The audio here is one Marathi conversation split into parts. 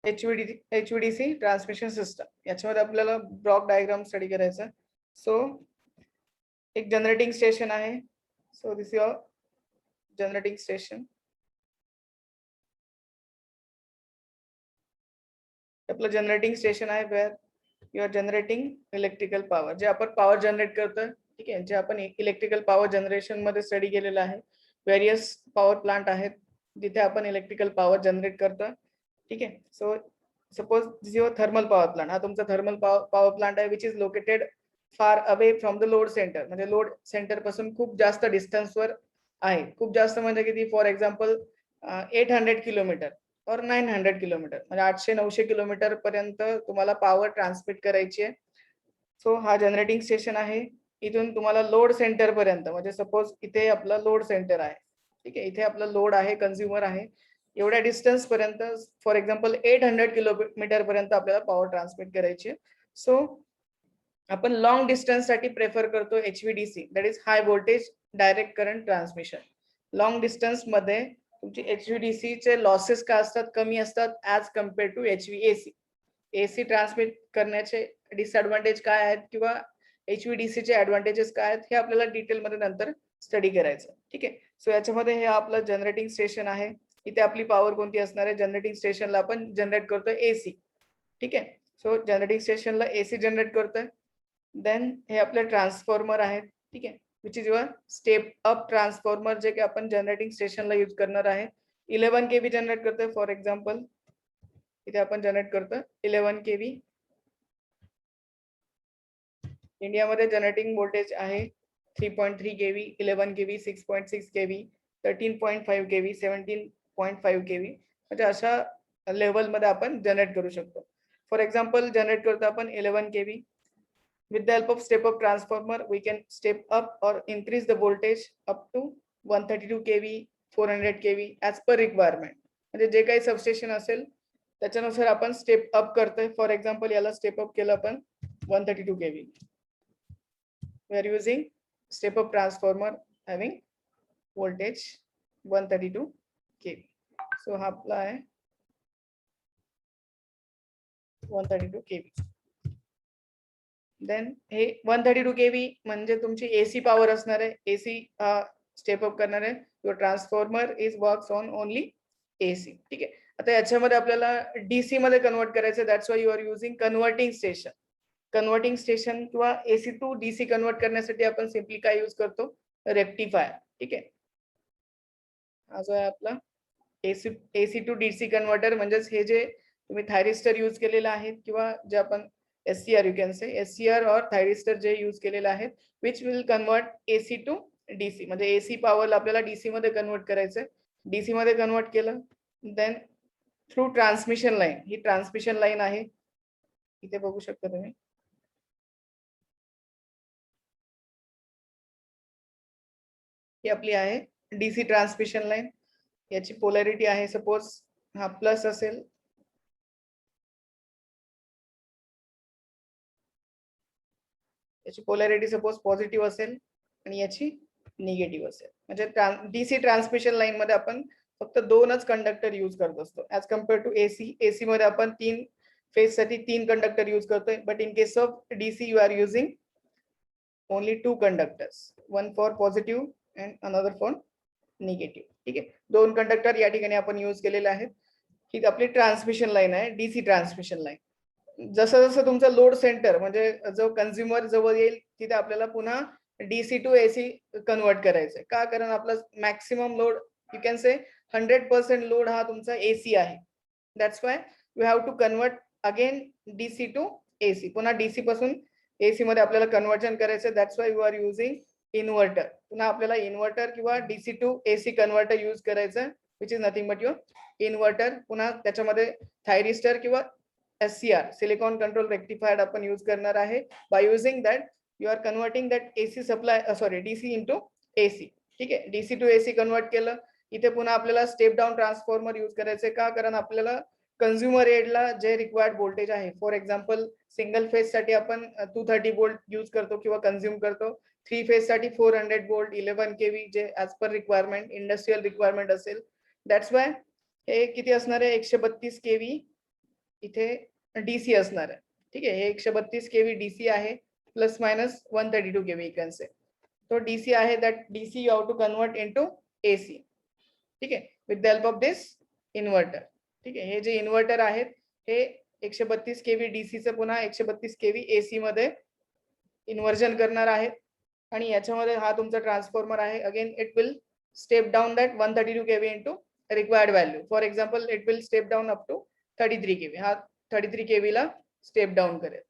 HVDC ट्रान्समिशन सिस्टम, याच्यामध्ये आपल्याला ब्लॉक डायग्राम स्टडी करायचा. सो एक जनरेटिंग स्टेशन आहे. So this your generating station. आपलं जनरेटिंग स्टेशन आहे where you are generating electrical power, जे आपण पॉवर जनरेट करतोय. ठीक आहे, जे आपण इलेक्ट्रिकल पॉवर जनरेशन मध्ये स्टडी केलेलं आहे. व्हेरियस पॉवर प्लांट आहेत जिथे आपण इलेक्ट्रिकल पॉवर जनरेट करतोय. ठीक आहे. So suppose this your thermal power plant. हा तुमचा थर्मल पॉवर प्लांट आहे which is located far away from the load centre, म्हणजे लोड सेंटर पासून खूप जास्त डिस्टन्सवर आहे. खूप जास्त म्हणजे किती, फॉर एक्झाम्पल 800 किलोमीटर और 900 किलोमीटर, म्हणजे 800-900 किलोमीटर पर्यंत तुम्हाला पॉवर ट्रान्समिट करायची आहे. सो हा जनरेटिंग स्टेशन आहे. इथून तुम्हाला लोड सेंटर पर्यंत, म्हणजे सपोज इथे आपलं लोड सेंटर आहे. ठीक आहे, इथे आपलं लोड आहे, कन्झ्युमर आहे. एवढ्या डिस्टन्स पर्यंत, फॉर एक्झाम्पल 800 किलोमीटर पर्यंत आपल्याला पॉवर ट्रान्समिट करायची आहे. सो आपण लॉंग डिस्टन्स साठी प्रेफर करतो HVDC, that is high voltage direct current transmission. Long distance मध्ये तुमची HVDC चे लॉसेस काय असतात, कमी असतात as compare to HVAC. AC transmit करण्याचे डिसएडव्हान्टेज काय आहेत किंवा HVDC चे ऍडव्हान्टेजेस काय आहेत हे आपल्याला डिटेलमध्ये नंतर स्टडी करायचं. ठीक आहे. सो याच्यामध्ये हे आपलं जनरेटिंग स्टेशन आहे. इथे आपली पॉवर कोणती असणार आहे, जनरेटिंग स्टेशनला आपण जनरेट करतोय AC. ठीक आहे. सो जनरेटिंग स्टेशनला AC जनरेट करतोय. देन हे आपले ट्रान्सफॉर्मर आहेत. ठीक आहे, which is your step up transformer, जे की आपण जनरेटिंग स्टेशनला यूज करणार आहे. 11 kV जनरेट करतोय. फॉर एक्झाम्पल इथे आपण जनरेट करतोय 11 kV. इंडियामध्ये जनरेटिंग व्होल्टेज आहे 3.3 kV, 11 kV, 6.6 kV, 13.5 kV, 17.5 kV, म्हणजे अशा लेवलमध्ये आपण जनरेट करू शकतो. फॉर एक्झाम्पल जनरेट करतो आपण 11 kV. With the help of step up transformer, we can step up or increase the voltage up to 132 kV, 400 kV as per requirement. म्हणजे जे काही सबस्टेशन असेल त्याच्यानुसार आपण स्टेप अप करतोय. फॉर एक्झाम्पल याला स्टेप अप केलं आपण 132 kV. We are using step up transformer having voltage 132 kV. So हा आपला आहे 132 kV. देन हे 132 kV म्हणजे तुमची AC पॉवर असणार आहे. AC स्टेप अप करणार आहे. Your transformer is works on only AC. ठीक आहे. आता याच्यामध्ये आपल्याला DC मध्ये कन्वर्ट करायचं, that's why you are using converting station. Converting station किंवा AC टू DC कन्वर्ट करण्यासाठी आपण सिम्पली काय यूज करतो, रेक्टिफायर. ठीक आहे. हा जो आहे आपला AC टू DC कन्वर्टर, म्हणजेच हे जे तुम्ही थायरिस्टर यूज केलेलं आहे किंवा जे आपण SCR, you can say SCR और थायरिस्टर जे यूज केलेलं आहे, which will convert AC to DC. म्हणजे AC पॉवर आपल्याला DC मध्ये कन्वर्ट करायचंय. DC मध्ये कन्वर्ट केलं, देन थ्रू ट्रान्समिशन लाईन, ही ट्रान्समिशन लाईन आहे, इथे बघू शकता तुम्ही. ही आपली आहे DC ट्रान्समिशन लाईन. याची पोलॅरिटी आहे, सपोज हा प्लस असेल, याची पोलॅरिटी सपोज पॉझिटिव्ह असेल आणि याची निगेटिव्ह असेल. म्हणजे DC ट्रान्समिशन लाईन मध्ये आपण फक्त 2च कंडक्टर यूज करत असतो ऍज कम्पेअर टू AC मध्ये आपण 3 फेज साठी 3 कंडक्टर यूज करतोय. But in case of DC you are using only 2 conductors, one for positive and another for negative. ठीक आहे, 2 कंडक्टर या ठिकाणी आपण यूज केलेले आहेत. ही आपली ट्रान्समिशन लाईन आहे, DC ट्रान्समिशन लाईन. जसं जसं तुमचं लोड सेंटर म्हणजे जो कन्झ्युमर जवळ येईल तिथे आपल्याला पुन्हा DC टू AC कन्वर्ट करायचंय. का, कारण आपला maximum load, you can say 100% load हा तुमचा AC आहे. That's why you have to convert again DC to AC. पुन्हा DC पासून AC मध्ये आपल्याला कन्वर्जन करायचं. That's why you are using inverter. पुन्हा आपल्याला इन्व्हर्टर किंवा DC to AC converter use करायचं, which is nothing but your inverter. पुन्हा त्याच्यामध्ये थायरिस्टर किंवा SCR, सिलिकॉन कंट्रोल रेक्टिफायर आपण यूज करणार आहे. By using that you are converting that AC supply, sorry DC into AC. ठीक आहे, DC टू AC कन्वर्ट केलं. इथे पुन्हा आपल्याला स्टेप डाऊन ट्रान्सफॉर्मर यूज करायचे. का, कारण आपल्याला कन्झ्युमर एडला जे रिक्वायर्ड व्होल्टेज आहे, फॉर एक्झाम्पल सिंगल फेज साठी आपण 230 वोल्ट यूज करतो किंवा कन्झ्युम करतो. 3 फेज साठी 400 वोल्ट 11 kV, जे as per requirement industrial requirement असेल. दॅट्स वाय हे किती असणार आहे, 132 kV इथे डीसी असणार आहे. ठीक आहे, हे 132 केव्ही डीसी आहे plus minus 132 kV you can say. तो डीसी आहे, that DC you have to convert into AC. ठीक आहे, with the help of this inverter. ठीक आहे, हे जे इन्व्हर्टर आहेत हे 132 केव्ही डीसीचं पुन्हा 132 केव्ही एसी मध्ये इन्व्हर्जन करणार आहेत. आणि याच्यामध्ये हा तुमचा ट्रान्सफॉर्मर आहे. Again it will step down that 132 kV into required value. For example it will step down up to 33 kV. हा 33 केव्ही ला स्टेप डाउन करेल.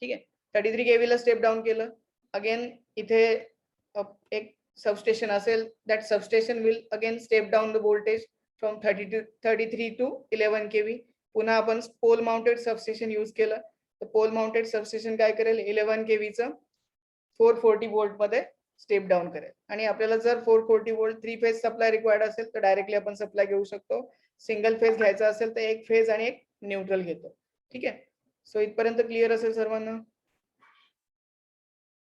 ठीक आहे, 33 केव्ही ला स्टेप डाउन केलं. अगेन इथे एक सबस्टेशन असेल, that substation will again step down the voltage from 33 to 11 KV. पुन्हा आपण पोल माउंटेड सबस्टेशन यूज केलं, तर पोल माउंटेड सबस्टेशन काय करेल, 11 केव्हीचं 440 वोल्ट मध्ये स्टेप डाउन करेल. आणि आपल्याला जर 440 वोल्ट 3 फेज सप्लाय रिक्वायर्ड असेल तर डायरेक्टली आपण सप्लाय घेऊ शकतो. सिंगल फेज घ्यायचा असेल तर एक फेज आणि एक न्यूट्रल घेतो. ठीक आहे, सो इथपर्यंत क्लिअर असेल सर्वांना.